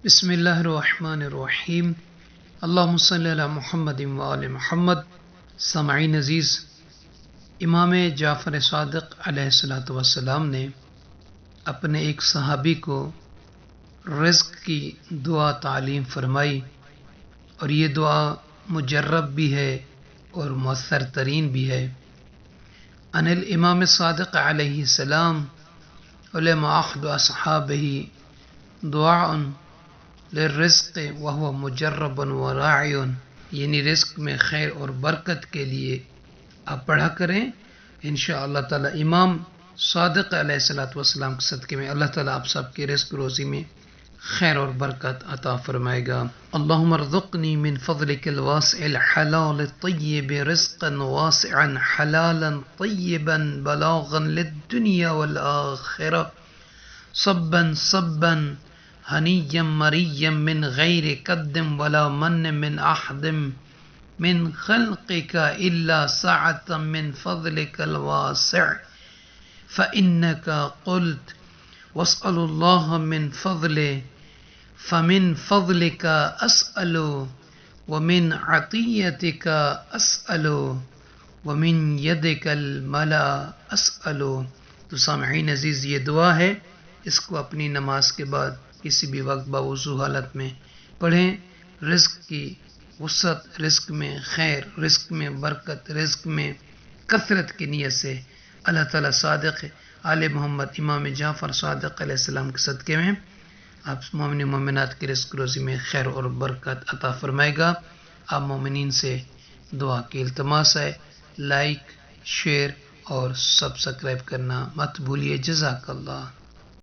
بسم اللہ الرحمن الرحیم اللہم صلی علی محمد و آل محمد۔ سامعین عزیز، امام جعفر صادق علیہ السلام نے اپنے ایک صحابی کو رزق کی دعا تعلیم فرمائی، اور یہ دعا مجرب بھی ہے اور مؤثر ترین بھی ہے۔ ان الامام صادق علیہ السلام علما احد اصحابہ دعاء للرزق وهو مجرب وراعی، یعنی رزق میں خیر اور برکت کے لیے آپ پڑھا کریں۔ انشاءاللہ تعالی امام صادق علیہ السلام کے صدقے میں اللہ تعالیٰ آپ سب کے رزق روزی میں خیر اور برکت عطا فرمائے گا۔ اللہم ارزقنی من فضلک الواسع الحلال الطیب رزقا واسعا حلالا طیبا بلاغا للدنیا والآخرہ صبا صبا ہنیا مریا من غیر قد ولا من من احد من خلقك الا سعة من فضلك الواسع فإنك قلت واسأل الله من فضله فمن فضلك أسأل ومن عطيتك أسأل ومن يدك الملا أسأل۔ تو سامعین عزیز، یہ دعا ہے، اس کو اپنی نماز کے بعد کسی بھی وقت باوضو حالت میں پڑھیں۔ رزق کی وسعت، رزق میں خیر، رزق میں برکت، رزق میں کثرت کی نیت سے اللہ تعالیٰ صادق آل محمد امام جعفر صادق علیہ السلام کے صدقے میں آپ مومن مومنات کے رزق روزی میں خیر اور برکت عطا فرمائے گا۔ آپ مومنین سے دعا کی التماس ہے، لائک، شیئر اور سبسکرائب کرنا مت بھولیے۔ جزاک اللہ۔